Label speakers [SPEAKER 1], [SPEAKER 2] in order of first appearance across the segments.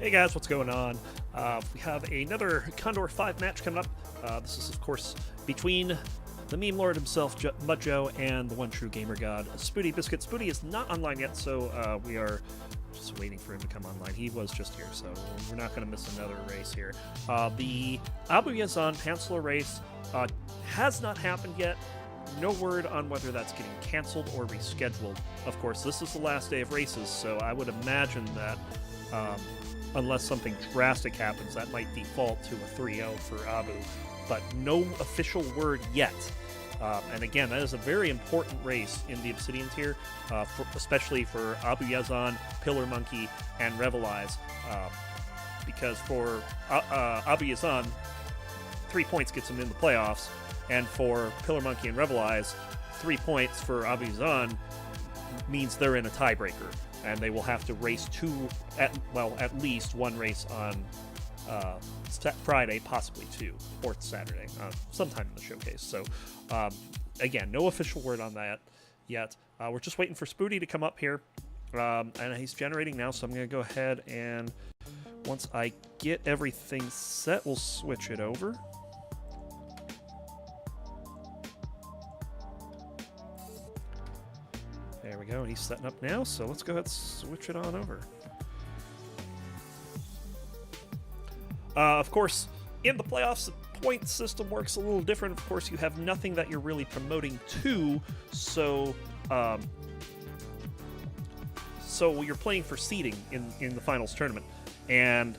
[SPEAKER 1] Hey guys, what's going on? We have another CoNDOR 5 match coming up. This is, of course, between the meme lord himself, mudjoe, and the one true gamer god, SpootyBiscuit. Spooty is not online yet, so we are just waiting for him to come online. He was just here, so we're not going to miss another race here. The Abu Yazan Peninsula race has not happened yet. No word on whether that's getting canceled or rescheduled. Of course, this is the last day of races, so I would imagine that unless something drastic happens, that might default to a 3-0 for Abu, but no official word yet. And again, that is a very important race in the Obsidian tier, especially for Abu Yazan, Pillar Monkey, and Revelize, because for Abu Yazan, 3 points gets him in the playoffs, and for Pillar Monkey and Revelize, 3 points for Abu Yazan means they're in a tiebreaker, and they will have to race at least one race on Friday, possibly two, or Saturday, sometime in the showcase. So, again, no official word on that yet. We're just waiting for Spooty to come up here, and he's generating now, so I'm going to go ahead and once I get everything set, we'll switch it over. There we go, he's setting up now, so let's go ahead and switch it on over. Of course, in the playoffs, the point system works a little different. Of course, you have nothing that you're really promoting to, so you're playing for seeding in the finals tournament. And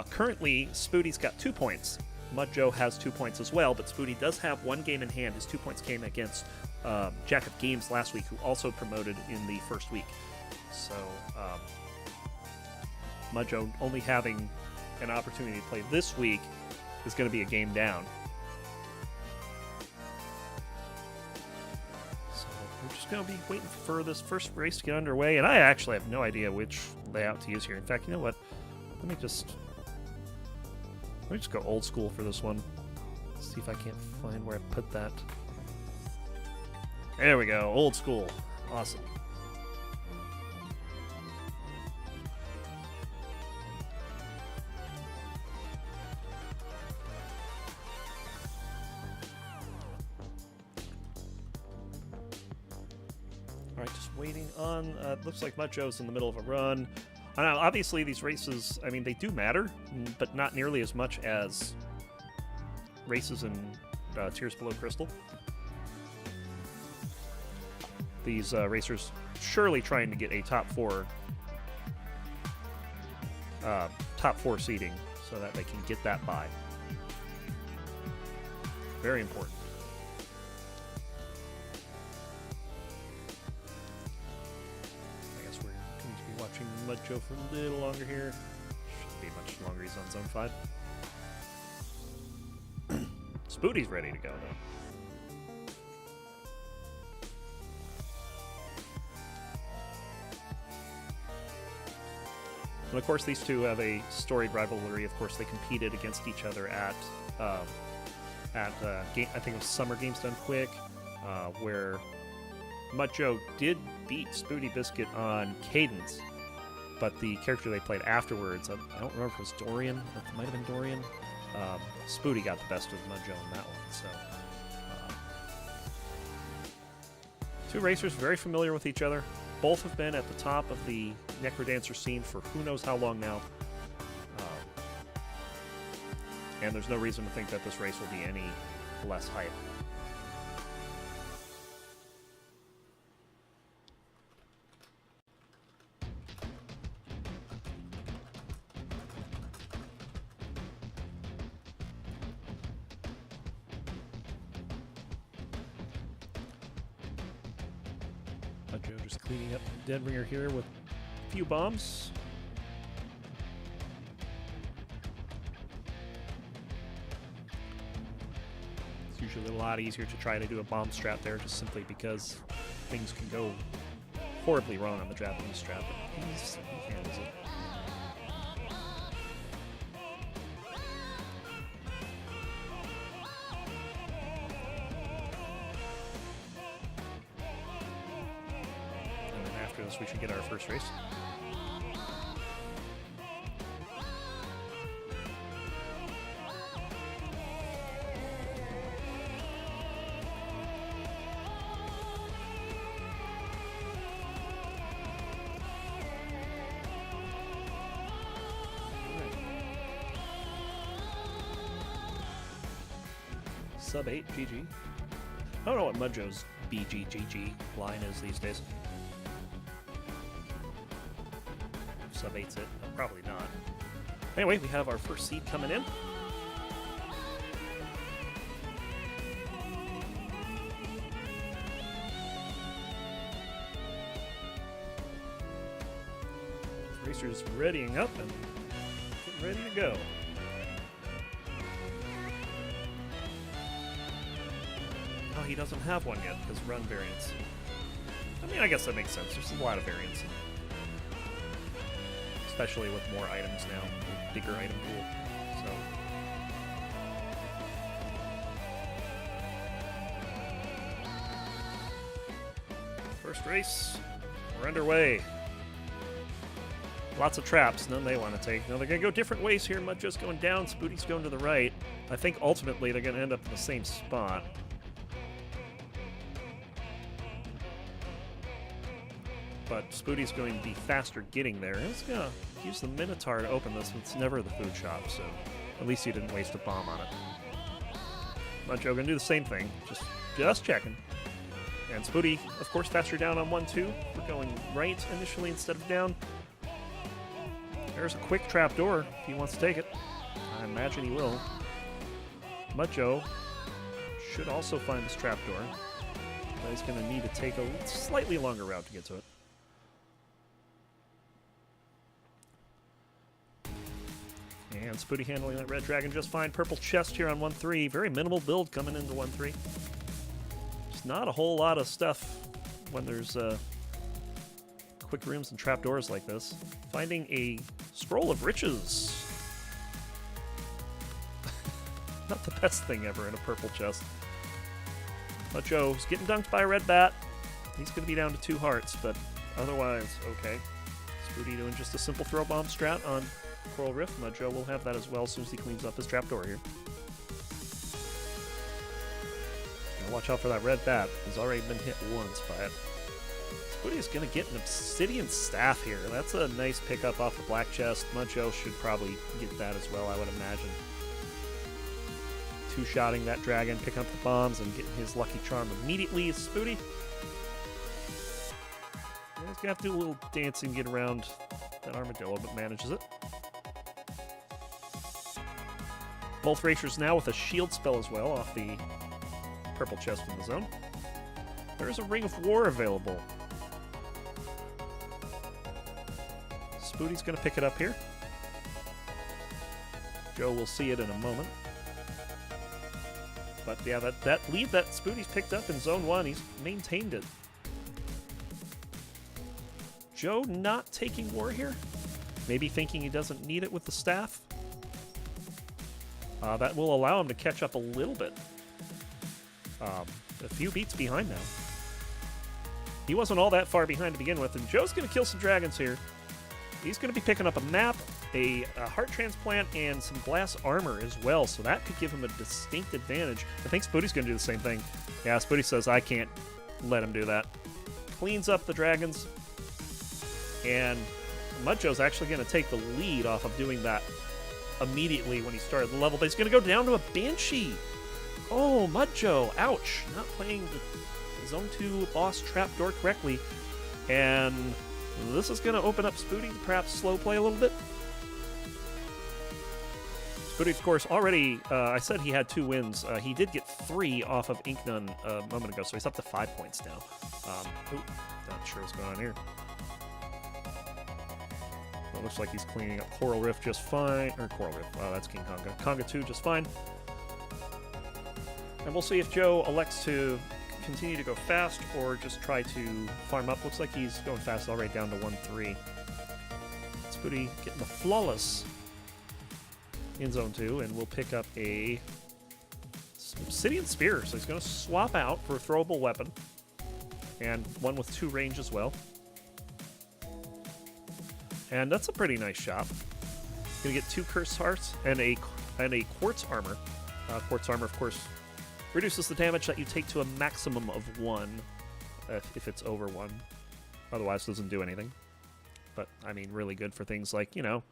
[SPEAKER 1] currently, Spooty's got 2 points. mudjoe has 2 points as well, but Spooty does have one game in hand. His 2 points came against Jack of Games last week, who also promoted in the first week. So mudjoe only having an opportunity to play this week is going to be a game down. So we're just going to be waiting for this first race to get underway, and I actually have no idea which layout to use here. In fact, you know what? Let me just go old school for this one. Let's see if I can't find where I put that. There we go, old school. Awesome. All right, just waiting on. Looks like mudjoe's in the middle of a run. Now, obviously, these races, I mean, they do matter, but not nearly as much as races in tiers below Crystal. These racers surely trying to get a top four seeding so that they can get that bye. Very important. I guess we're going to be watching mudjoe for a little longer here. Shouldn't be much longer. He's on zone 5. Spooty's ready to go though. And of course, these two have a storied rivalry. Of course, they competed against each other at I think it was Summer Games Done Quick, where mudjoe did beat SpootyBiscuit on Cadence, but the character they played afterwards, I don't remember if it was Dorian. It might have been Dorian. Spooty got the best of mudjoe in that one. So, two racers very familiar with each other. Both have been at the top of the Necrodancer scene for who knows how long now. And there's no reason to think that this race will be any less hype. mudjoe just cleaning up Dead Ringer here with a few bombs. It's usually a lot easier to try to do a bomb strat there, just simply because things can go horribly wrong on the Japanese strat, but he handles it. And then after this, we should get our first race. Sub 8 GG. I don't know what Mudjoe's BGGG line is these days. Sub 8's it? Probably not. Anyway, we have our first seed coming in. Racer's readying up and getting ready to go. Oh, he doesn't have one yet because run variants. I mean, I guess that makes sense. There's a lot of variants. Especially with more items now, a bigger item pool. So first race, we're underway. Lots of traps, none they want to take. Now they're going to go different ways here. Mudjoe's going down, Spooty's going to the right. I think ultimately they're going to end up in the same spot. But Spooty's going to be faster getting there. He's going to use the Minotaur to open this. It's never the food shop, so at least he didn't waste a bomb on it. Mudjoe going to do the same thing, just checking. And Spooty, of course, faster down on 1-2. We're going right initially instead of down. There's a quick trapdoor if he wants to take it. I imagine he will. Mudjoe should also find this trapdoor, but he's going to need to take a slightly longer route to get to it. And Spooty handling that red dragon just fine. Purple chest here on 1-3. Very minimal build coming into 1-3. Just not a whole lot of stuff when there's quick rooms and trapdoors like this. Finding a scroll of riches. Not the best thing ever in a purple chest. Mudjoe's getting dunked by a red bat. He's going to be down to 2 hearts, but otherwise, okay. Spooty doing just a simple throw bomb strat on Coral Rift. Mudjoe will have that as well as soon as he cleans up his trapdoor here. Now watch out for that red bat. He's already been hit once by it. Spooty's going to get an obsidian staff here. That's a nice pickup off the black chest. Mudjoe should probably get that as well, I would imagine. Two-shotting that dragon, picking up the bombs, and getting his lucky charm immediately is Spooty. Yeah, he's going to have to do a little dancing, get around that armadillo, but manages it. Both racers now with a shield spell as well off the purple chest in the zone. There's a Ring of War available. Spooty's going to pick it up here. Joe will see it in a moment. But yeah, that lead that Spooty's picked up in Zone 1, he's maintained it. Joe not taking war here. Maybe thinking he doesn't need it with the staff. That will allow him to catch up a little bit. A few beats behind now. He wasn't all that far behind to begin with, and Joe's going to kill some dragons here. He's going to be picking up a map, a heart transplant, and some glass armor as well, so that could give him a distinct advantage. I think Spooty's going to do the same thing. Yeah, Spooty says, I can't let him do that. Cleans up the dragons, and Mudjoe's actually going to take the lead off of doing that immediately when he started the level, but he's going to go down to a Banshee. Oh, Mudjoe, ouch. Not playing the Zone 2 boss trapdoor correctly, and this is going to open up Spooty to perhaps slow play a little bit. Spooty, of course, already, I said he had 2 wins. He did get 3 off of Inknun a moment ago, so he's up to 5 points now. Not sure what's going on here. It looks like he's cleaning up Coral Rift just fine. Or Coral Rift. Wow, that's King Konga. Konga 2 just fine. And we'll see if Joe elects to continue to go fast or just try to farm up. Looks like he's going fast already down to 1-3. Spooty getting the flawless in Zone 2, and we'll pick up a Obsidian Spear. So he's going to swap out for a throwable weapon. And one with 2 range as well. And that's a pretty nice shop. Gonna get 2 Curse Hearts and a Quartz Armor. Quartz Armor, of course, reduces the damage that you take to a maximum of 1 if it's over 1. Otherwise, it doesn't do anything. But, I mean, really good for things like, you know,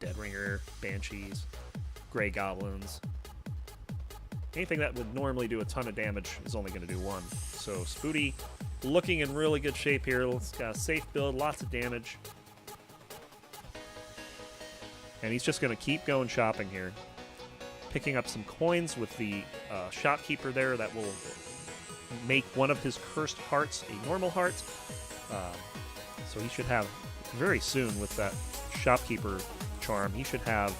[SPEAKER 1] Deadringer, Banshees, Grey Goblins. anything that would normally do a ton of damage is only going to do 1. So Spooty looking in really good shape here. It's got a safe build, lots of damage. And he's just going to keep going shopping here. Picking up some coins with the shopkeeper there that will make one of his cursed hearts a normal heart. So he should have, very soon with that shopkeeper charm, he should have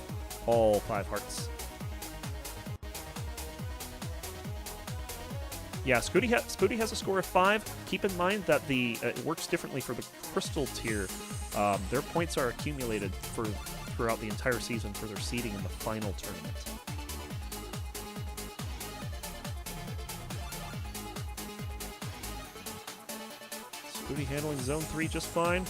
[SPEAKER 1] all 5 hearts. Yeah, Spooty has a score of 5. Keep in mind that it works differently for the crystal tier. Their points are accumulated throughout the entire season for their seeding in the final tournament. Spooty handling zone 3 just fine.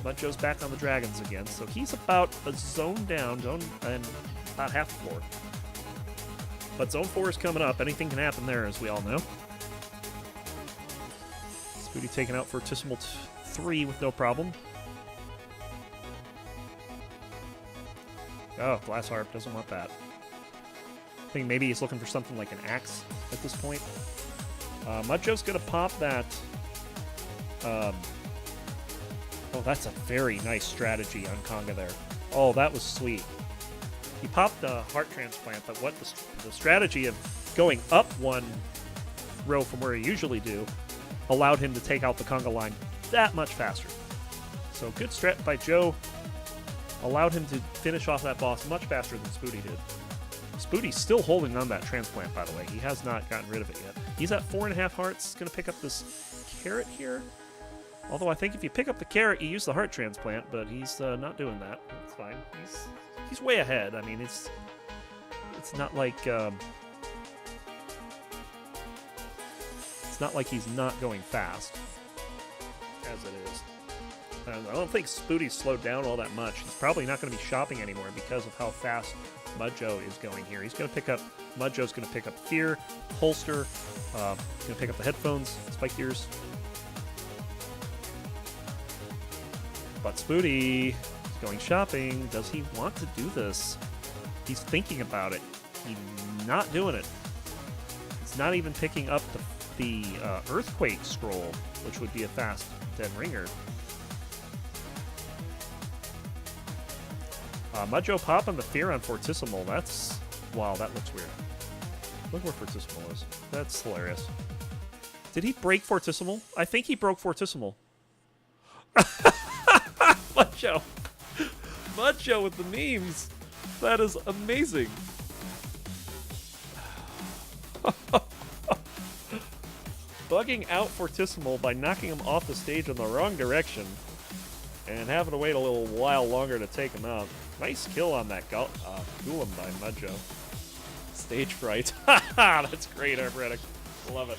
[SPEAKER 1] Mudjoe's back on the dragons again, so he's about a zone down, and about half the floor. But zone 4 is coming up. Anything can happen there, as we all know. Spooty taking out Fortissimo 3 with no problem. Oh, Glass Harp doesn't want that. I think maybe he's looking for something like an axe at this point. Mudjoe's going to pop that. Oh, that's a very nice strategy on Conga there. Oh, that was sweet. He popped the heart transplant, but what the strategy of going up 1 row from where he usually do allowed him to take out the Conga line that much faster. So good strat by Joe. Allowed him to finish off that boss much faster than Spooty did. Spooty's still holding on that transplant, by the way. He has not gotten rid of it yet. He's at 4.5 hearts. Going to pick up this carrot here. Although I think if you pick up the carrot, you use the heart transplant, but he's not doing that. That's fine. He's way ahead. I mean, it's not like he's not going fast, as it is. I don't think Spooty's slowed down all that much. He's probably not going to be shopping anymore because of how fast Mudjoe is going here. He's going to pick up. Mudjoe's going to pick up Fear, Holster. Going to pick up the headphones, spiked ears. But Spooty is going shopping. Does he want to do this? He's thinking about it. He's not doing it. He's not even picking up the Earthquake Scroll, which would be a fast Dead Ringer. Mudjoe popping the Fear on Fortissimo. That's... Wow, that looks weird. Look where Fortissimo is. That's hilarious. Did he break Fortissimo? I think he broke Fortissimo. Mudjoe. Mudjoe with the memes. That is amazing. Bugging out Fortissimo by knocking him off the stage in the wrong direction and having to wait a little while longer to take him out. Nice kill on that Golem by Mudjoe. Stage fright. That's great, Arbredic. Love it.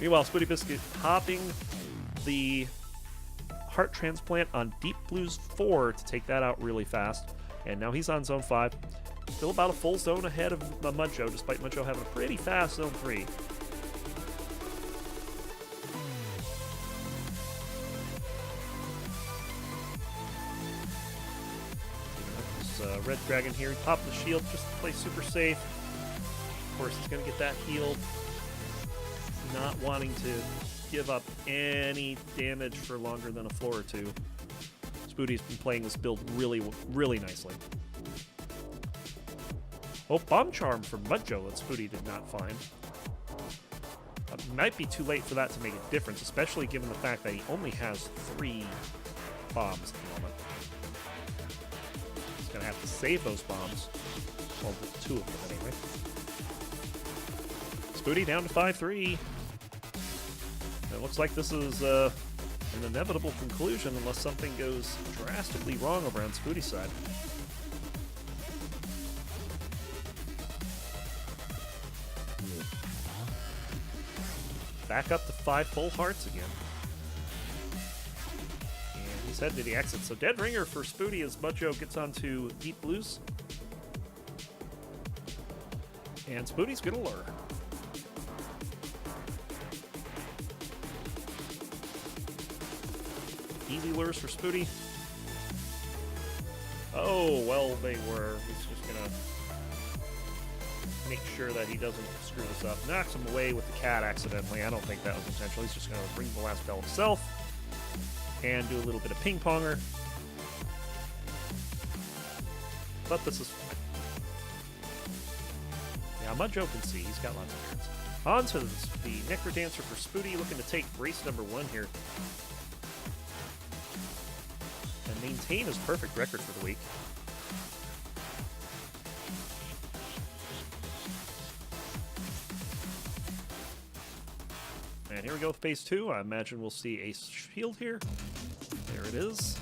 [SPEAKER 1] Meanwhile, SpootyBiscuit popping the heart transplant on Deep Blues 4 to take that out really fast. And now he's on Zone 5. Still about a full zone ahead of Mudjoe, despite Mudjoe having a pretty fast Zone 3. This red dragon here. He popped the shield just to play super safe. Of course, he's going to get that healed. Not wanting to give up any damage for longer than a floor or two. Spooty's been playing this build really, really nicely. Oh, Bomb Charm for Mudjoe that Spooty did not find. Might be too late for that to make a difference, especially given the fact that he only has 3 bombs at the moment. He's going to have to save those bombs. Well, 2 of them anyway. Spooty down to 5-3. It looks like this is an inevitable conclusion unless something goes drastically wrong over on Spooty's side. Back up to 5 full hearts again. And he's heading to the exit. So Dead Ringer for Spooty as Mudjoe gets onto Deep Blues. And Spooty's going to lure. Easy lures for Spooty. Oh, well, they were. He's just going to make sure that he doesn't screw this up. Knocks him away with the cat accidentally. I don't think that was intentional. He's just going to bring the last bell himself and do a little bit of ping-ponger. But this is fine. Yeah, mudjoe can see. He's got lots of turns. On to the Nectar Dancer for Spooty, looking to take race number 1 here. And maintain his perfect record for the week. And here we go with phase 2. I imagine we'll see a shield here. There it is.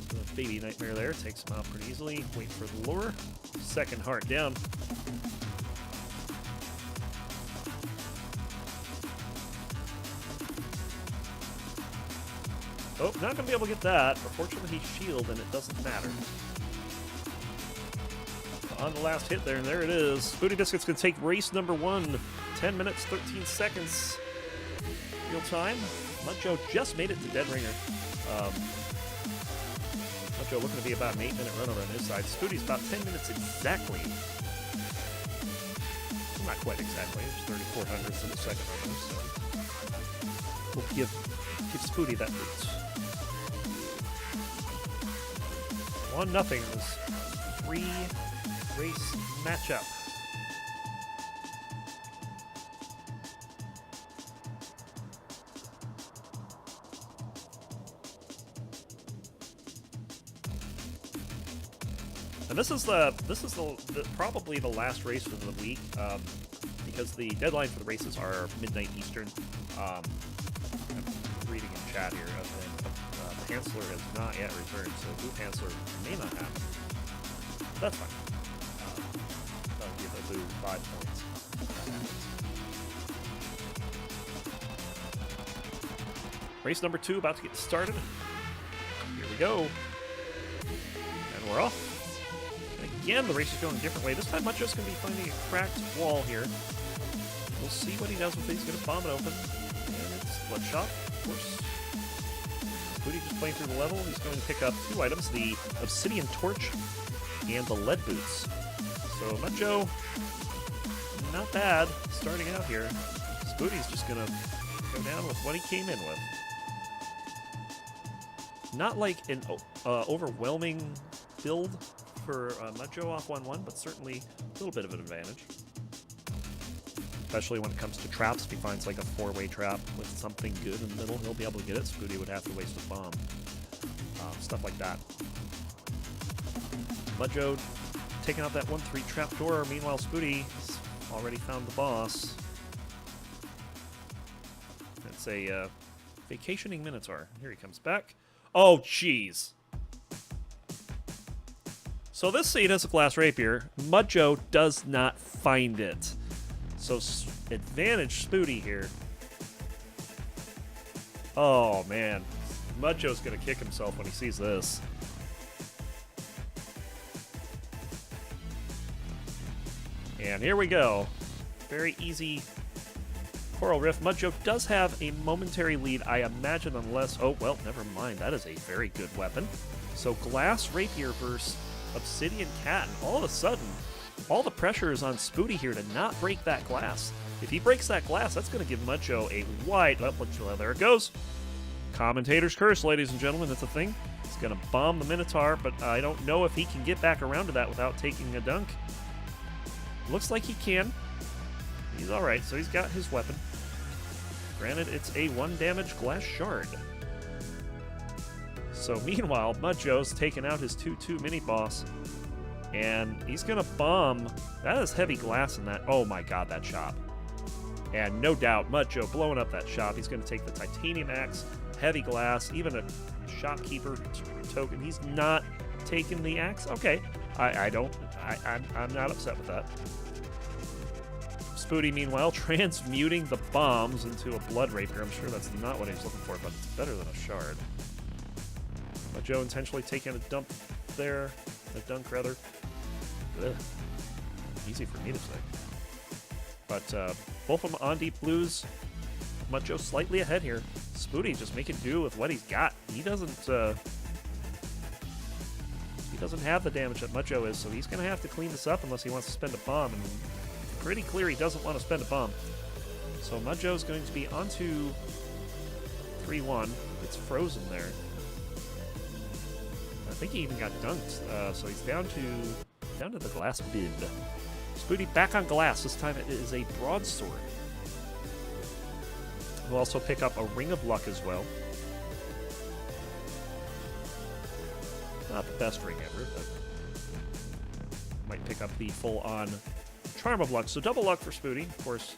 [SPEAKER 1] The baby nightmare there takes him out pretty easily. Wait for the lure. Second heart down. Oh, not going to be able to get that. But fortunately, he's shielded, and it doesn't matter. On the last hit there, and there it is. SpootyBiscuit's going to take race number 1. 10 minutes, 13 seconds. Real time. mudjoe just made it to Dead Ringer. mudjoe looking to be about an 8-minute run over on his side. Spooty's about 10 minutes exactly. Well, not quite exactly. It's 34 hundredths in the second runner, so we'll give Spooty that boost. 1-0 in this 3-race matchup. And this is probably the last race of the week, because the deadline for the races are midnight Eastern. I'm reading in chat here, and Hansler has not yet returned, so Blue Hansler may not happen. That's fine. That'll give the Blue 5 points. Race number 2 about to get started. Here we go. And we're off. And again, the race is going a different way. This time, mudjoe's going to be finding a cracked wall here. We'll see what he does with it. He's going to bomb it open. And it's Bloodshot, of course. Spooty just playing through the level. He's going to pick up 2 items, the Obsidian Torch and the Lead Boots. So mudjoe, not bad starting out here. Spooty's just going to go down with what he came in with. Not like an overwhelming build for mudjoe off 1-1, but certainly a little bit of an advantage. Especially when it comes to traps. If he finds like a 4-way trap with something good in the middle, he'll be able to get it. Spooty would have to waste a bomb. Stuff like that. mudjoe taking out that 1-3 trapdoor. Meanwhile, Spooty has already found the boss. It's a vacationing Minotaur. Here he comes back. Oh, jeez. So this seed has a glass rapier. mudjoe does not find it. So advantage Spooty here. Oh, man. mudjoe's going to kick himself when he sees this. And here we go. Very easy Coral Rift. mudjoe does have a momentary lead, I imagine, unless... Oh, well, never mind. That is a very good weapon. So glass rapier versus Obsidian Cat. And all of a sudden, all the pressure is on Spooty here to not break that glass. If he breaks that glass, that's going to give mudjoe a wide... Oh, there it goes. Commentator's curse, ladies and gentlemen. That's a thing. He's going to bomb the Minotaur, but I don't know if he can get back around to that without taking a dunk. Looks like he can. He's alright, so he's got his weapon. Granted, it's a 1-damage glass shard. So meanwhile, mudjoe's taking out his 2-2 mini-boss. And he's going to bomb. That is heavy glass in that. Oh my god, that shop. And no doubt, mudjoe blowing up that shop. He's going to take the titanium axe, heavy glass, even a shopkeeper token. He's not taking the axe? Okay. I'm not upset with that. Spooty, meanwhile, transmuting the bombs into a blood rapier. I'm sure that's not what he's looking for, but it's better than a shard. mudjoe intentionally taking a dump there. A dunk, rather. Ugh. Easy for me to say. But both of them on deep blues. mudjoe slightly ahead here. Spooty just making do with what he's got. He doesn't doesn't have the damage that mudjoe is, so he's going to have to clean this up unless he wants to spend a bomb, and pretty clear he doesn't want to spend a bomb. So mudjoe is going to be onto 3-1. It's frozen there. I think he even got dunked, so he's down to the glass bid. Spooty back on glass. This time it is a broadsword. We'll also pick up a Ring of Luck as well. Not the best ring ever, but might pick up the full-on Charm of Luck. So double luck for Spooty. Of course,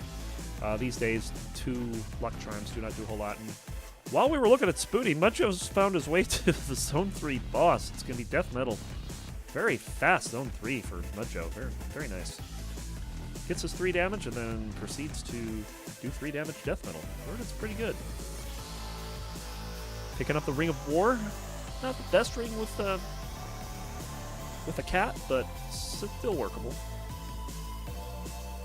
[SPEAKER 1] these days, 2 luck charms do not do a whole lot. And while we were looking at Spooty, mudjoe's found his way to the Zone 3 boss. It's going to be Death Metal. Very fast Zone 3 for mudjoe. Very, very nice. Gets his 3 damage and then proceeds to do 3 damage Death Metal. It's pretty good. Picking up the Ring of War. Not the best ring with a cat, but still workable.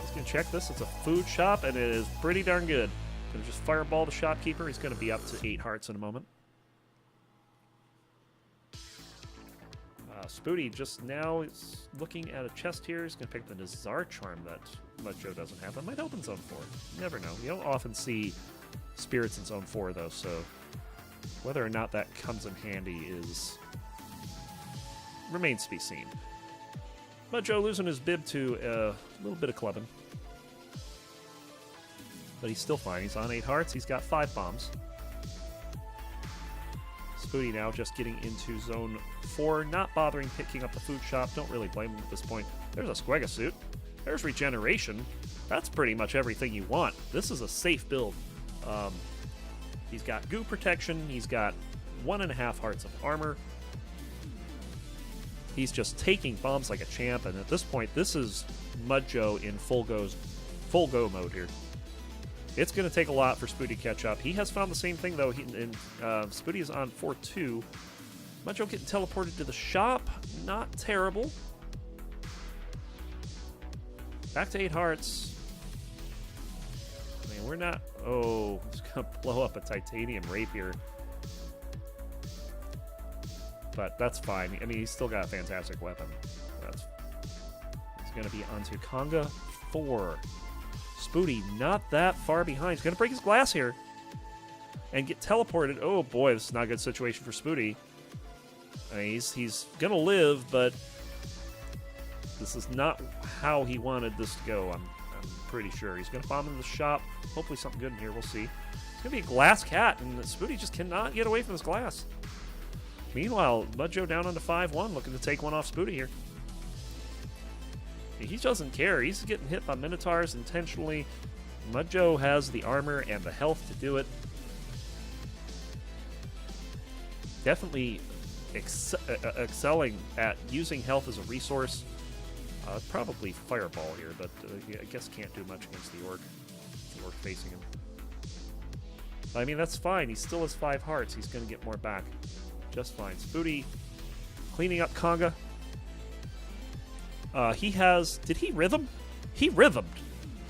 [SPEAKER 1] He's going to check this. It's a food shop, and it is pretty darn good. Going to just fireball the shopkeeper. He's going to be up to 8 hearts in a moment. Spooty just now is looking at a chest here. He's going to pick the Nazar charm that mudjoe doesn't have. That might help in Zone 4. You never know. You don't often see spirits in Zone 4, though, so whether or not that comes in handy remains to be seen. mudjoe losing his bib to a little bit of clubbing. But he's still fine. He's on 8 hearts. He's got 5 bombs. Spooty now just getting into Zone 4, not bothering picking up the food shop. Don't really blame him at this point. There's a Squega suit. There's regeneration. That's pretty much everything you want. This is a safe build. He's got goo protection. He's got 1.5 hearts of armor. He's just taking bombs like a champ, and at this point, this is mudjoe in full go mode here. It's going to take a lot for Spooty to catch up. He has found the same thing, though. Spooty is on 4-2. mudjoe getting teleported to the shop. Not terrible. Back to 8 hearts. I mean, we're not... Oh, he's going to blow up a titanium rapier. But that's fine. I mean, he's still got a fantastic weapon. He's going to be onto Conga 4. Spooty not that far behind. He's going to break his glass here and get teleported. Oh boy, this is not a good situation for Spooty. I mean, he's going to live, but this is not how he wanted this to go. I'm pretty sure. He's going to bomb into the shop. Hopefully something good in here. We'll see. It's going to be a glass cat, and Spooty just cannot get away from this glass. Meanwhile, mudjoe down onto 5-1, looking to take one off Spooty here. He doesn't care. He's getting hit by Minotaurs intentionally. mudjoe has the armor and the health to do it. Definitely excelling at using health as a resource. Probably Fireball here, but I guess can't do much against the Orc. The Orc facing him. I mean, that's fine. He still has 5 hearts. He's going to get more back. Just fine. Spooty cleaning up Conga. He has... Did he rhythm? He rhythmed.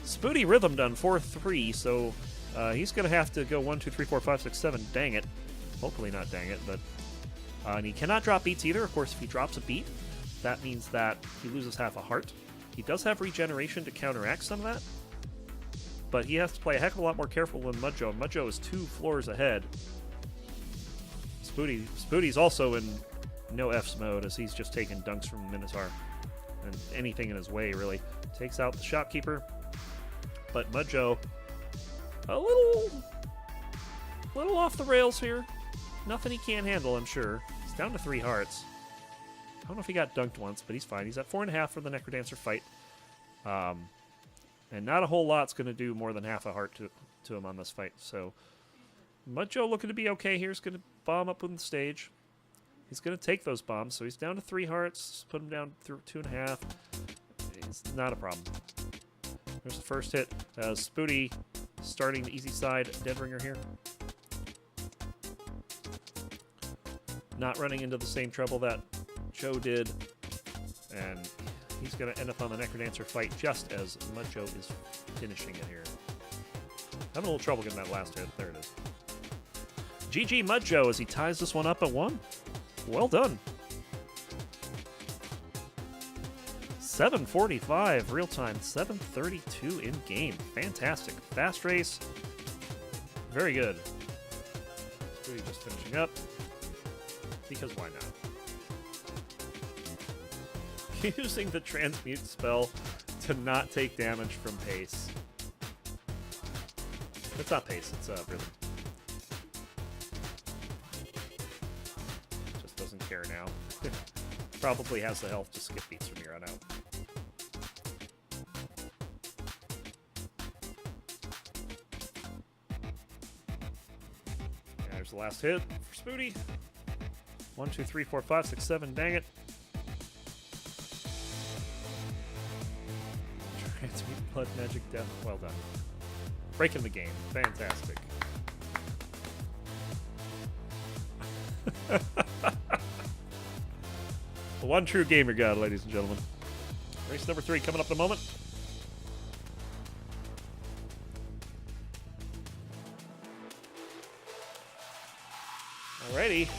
[SPEAKER 1] Spooty rhythmed on 4-3, so he's going to have to go 1, 2, 3, 4, 5, 6, 7. Dang it. Hopefully not dang it, but... and he cannot drop beats either. Of course, if he drops a beat, that means that he loses half a heart. He does have regeneration to counteract some of that, but he has to play a heck of a lot more careful than mudjoe. mudjoe is 2 floors ahead. Spooty's also in no F's mode, as he's just taking dunks from Minotaur. And anything in his way, really. Takes out the shopkeeper. But mudjoe, a little off the rails here. Nothing he can't handle, I'm sure. He's down to 3 hearts. I don't know if he got dunked once, but he's fine. He's at 4.5 for the Necrodancer fight. And not a whole lot's going to do more than half a heart to him on this fight. So mudjoe looking to be okay here. He's going to bomb up on the stage. He's going to take those bombs, so he's down to 3 hearts. Put him down through 2.5. It's not a problem. There's the first hit. Spooty starting the easy side. Deadringer here. Not running into the same trouble that Joe did. And he's going to end up on the Necrodancer fight just as mudjoe is finishing it here. Having a little trouble getting that last hit. There it is. GG mudjoe as he ties this one up at 1. Well done. 7:45 real time, 7:32 in game. Fantastic. Fast race. Very good. Spooty just finishing up. Because why not? Using the transmute spell to not take damage from pace. It's not pace, it's rhythm. Just doesn't care now. Probably has the health to skip beats from here on out. There's the last hit for Spooty. 1, 2, 3, 4, 5, 6, 7. Dang it. Transmute blood magic death. Well done. Breaking the game. Fantastic. The one true gamer god, ladies and gentlemen. Race number 3 coming up in a moment. Alrighty.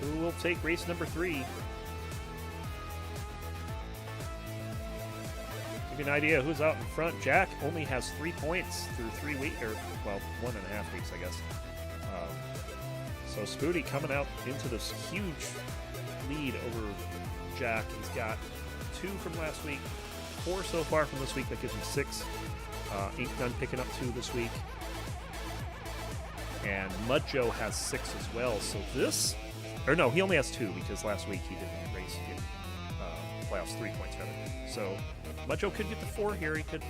[SPEAKER 1] Who will take race number 3? Give you an idea who's out in front. Jack only has 3 points through 3 weeks, or well, 1.5 weeks, I guess. So Spooty coming out into this huge lead over Jack. He's got 2 from last week, 4 so far from this week. That gives him 6. Ink Gun picking up 2 this week. And Mudjoe has 6 as well. So this, or no, he only has 2 because last week he didn't race in playoffs 3 points rather. So Mudjoe could get to 4 here. He could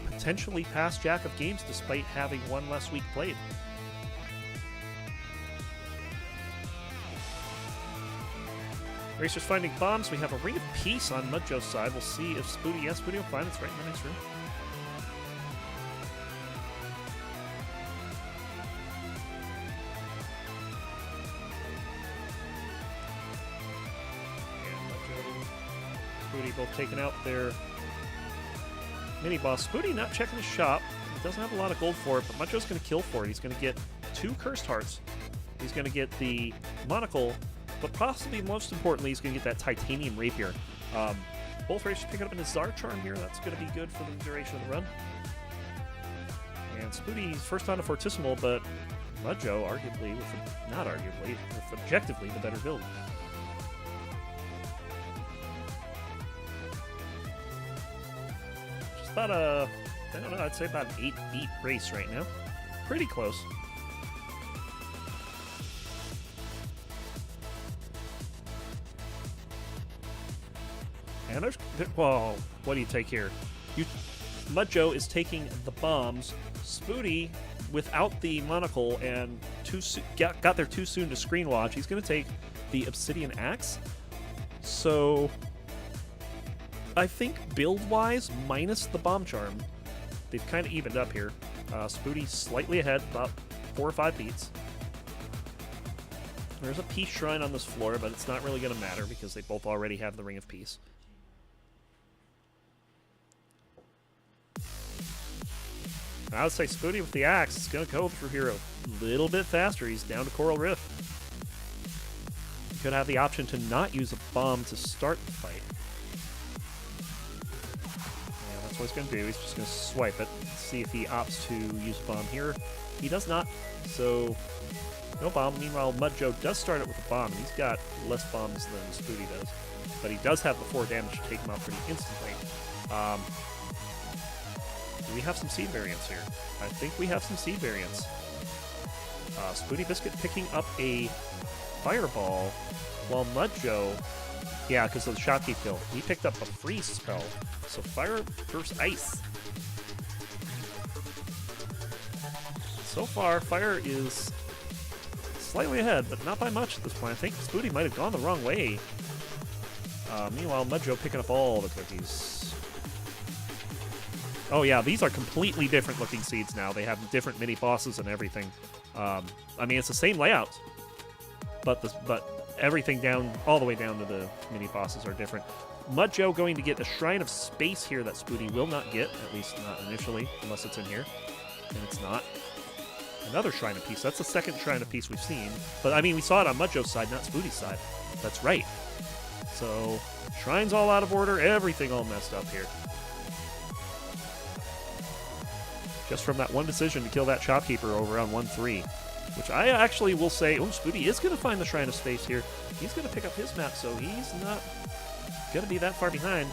[SPEAKER 1] potentially pass Jack of games despite having 1 less week played. Racers finding bombs. We have a Ring of Peace on Mudjoe's side. We'll see if Spooty, yes, Spooty will find it's right in the next room. Spooty both taking out their mini boss. Spooty not checking his shop. He doesn't have a lot of gold for it, but Mudjoe's going to kill for it. He's going to get 2 Cursed Hearts. He's going to get the Monocle, but possibly most importantly, he's going to get that Titanium Rapier. Both racers picking up an Azar Charm here. That's going to be good for the duration of the run. And Spooty's first on to Fortissimo, but Mudjoe, arguably, not arguably, with objectively the better build. About a, I don't know, I'd say about an 8 beat race right now. Pretty close. And there's, well, what do you take here? Mudjoe is taking the bombs. Spooty, without the monocle and got there too soon to screen watch, he's going to take the Obsidian Axe. So I think build-wise, minus the Bomb Charm, they've kind of evened up here. Spooty slightly ahead, about 4 or 5 beats. There's a Peace Shrine on this floor, but it's not really going to matter because they both already have the Ring of Peace. I would say Spooty with the axe is going to go through here a little bit faster. He's down to Coral Rift. He could have the option to not use a bomb to start the fight. Yeah, that's what he's going to do. He's just going to swipe it, see if he opts to use a bomb here. He does not, so no bomb. Meanwhile, Mudjoe does start it with a bomb, and he's got less bombs than Spooty does. But he does have the 4 damage to take him out pretty instantly. Do we have some seed variants here? I think we have some seed variants. SpootyBiscuit picking up a Fireball, while Mudjoe, yeah, because of the Shotkeep kill, he picked up a Freeze spell. So Fire versus Ice. So far, Fire is slightly ahead, but not by much at this point. I think Spooty might have gone the wrong way. Meanwhile, Mudjoe picking up all the cookies. Oh yeah, these are completely different looking seeds now. They have different mini bosses and everything. I mean, it's the same layout, but everything down, all the way down to the mini bosses are different. Mudjoe going to get a Shrine of Space here that Spooty will not get, at least not initially, unless it's in here, and it's not. Another shrine of peace. That's the second shrine of peace we've seen. But I mean, we saw it on Mudjoe's side, not Spooty's side. That's right. So, shrines all out of order, everything all messed up here. Just from that one decision to kill that shopkeeper over on 1-3. Which I actually will say, oh, Spooty is going to find the Shrine of Space here. He's going to pick up his map, so he's not going to be that far behind.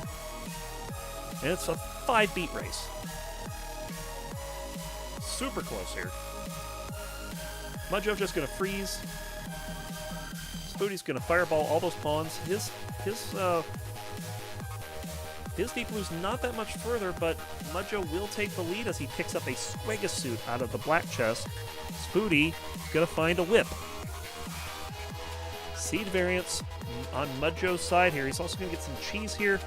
[SPEAKER 1] And it's a 5-beat race. Super close here. Mudjoe just going to freeze. Spooty's going to fireball all those pawns. His Deep Blue's not that much further, but Mudjoe will take the lead as he picks up a Swega suit out of the black chest. Spooty gonna find a whip. Seed variants on Mudjoe's side here. He's also gonna get some cheese here.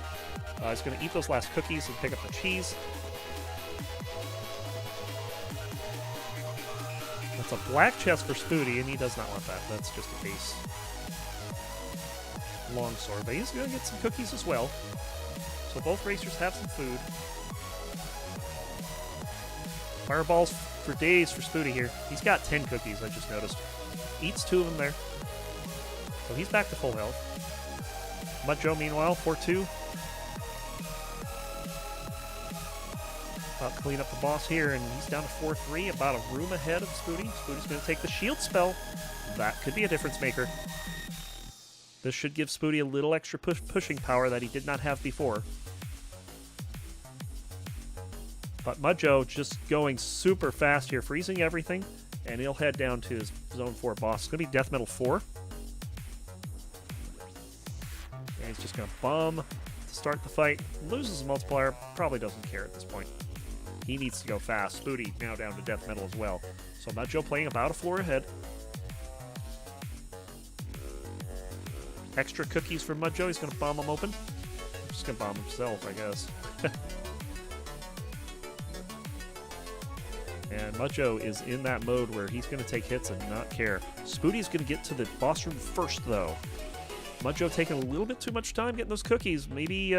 [SPEAKER 1] He's gonna eat those last cookies and pick up the cheese. That's a black chest for Spooty, and he does not want that. That's just a base longsword, but he's gonna get some cookies as well. So both racers have some food. Fireballs for days for Spooty here. He's got 10 cookies, I just noticed. Eats 2 of them there. So he's back to full health. Mudjoe, meanwhile, 4-2. About to clean up the boss here, and he's down to 4-3, about a room ahead of Spooty. Spooty's going to take the shield spell. That could be a difference maker. This should give Spooty a little extra pushing power that he did not have before. But Mudjoe just going super fast here, freezing everything, and he'll head down to his Zone 4 boss. It's going to be Death Metal 4. And he's just going to bomb to start the fight. Loses a multiplier, probably doesn't care at this point. He needs to go fast. Spooty now down to Death Metal as well. So Mudjoe playing about a floor ahead. Extra cookies for Mudjoe. He's going to bomb them open. Just going to bomb himself, I guess. And Mudjoe is in that mode where he's going to take hits and not care. Spooty's going to get to the boss room first, though. Mudjoe taking a little bit too much time getting those cookies. Maybe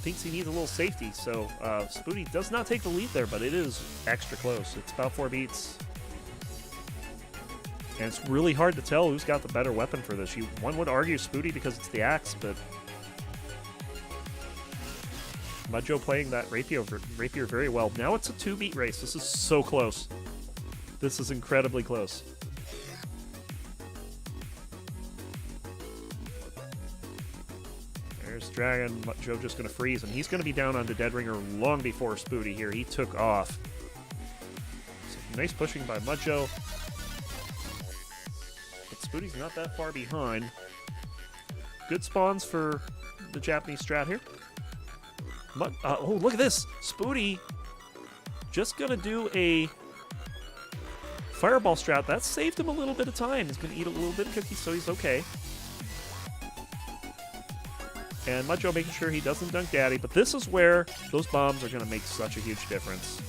[SPEAKER 1] thinks he needs a little safety. So Spooty does not take the lead there, but it is extra close. It's about 4 beats. And it's really hard to tell who's got the better weapon for this. One would argue Spooty because it's the axe, but Mudjoe playing that rapier very well. Now it's a 2-beat race. This is so close. This is incredibly close. There's Dragon. Mudjoe just going to freeze, and he's going to be down onto Deadringer long before Spooty here. He took off. So nice pushing by Mudjoe. But Spooty's not that far behind. Good spawns for the Japanese strat here. Oh, look at this. Spooty just going to do a fireball strat. That saved him a little bit of time. He's going to eat a little bit of cookies, so he's okay. And Mudjoe making sure he doesn't dunk Daddy. But this is where those bombs are going to make such a huge difference.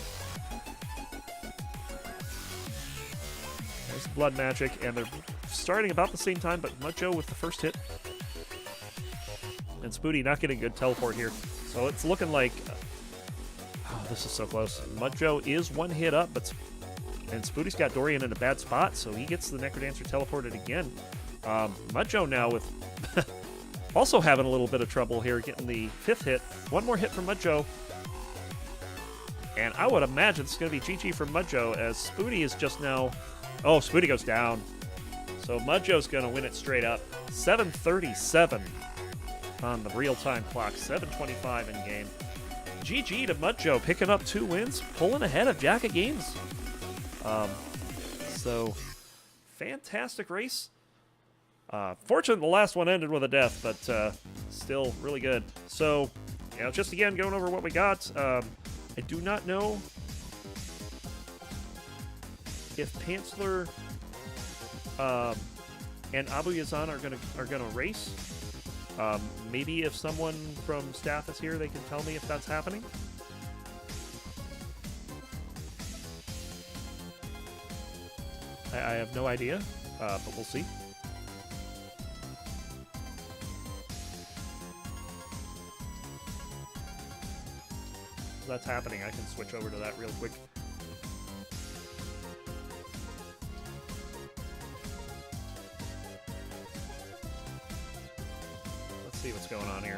[SPEAKER 1] There's blood magic, and they're starting about the same time, but Mudjoe with the first hit. And Spooty not getting good teleport here. So it's looking like... oh, this is so close. Mudjoe is 1 hit up, and Spooty's got Dorian in a bad spot, so he gets the Necrodancer teleported again. Mudjoe now with... also having a little bit of trouble here getting the 5th hit. 1 more hit from Mudjoe. And I would imagine it's going to be GG for Mudjoe as Spooty is just now... oh, Spooty goes down. So Mudjoe's going to win it straight up. 7:37 on the real-time clock. 7:25 in game. GG to Mudjoe picking up 2 wins, pulling ahead of Jack of Games. So, fantastic race. Fortunate the last one ended with a death, but still really good. So, you know, just again going over what we got. I do not know if Pantsler and Abu Yazan are gonna race. Maybe if someone from staff is here, they can tell me if that's happening. I have no idea, but we'll see. That's happening. I can switch over to that real quick. see what's going on here.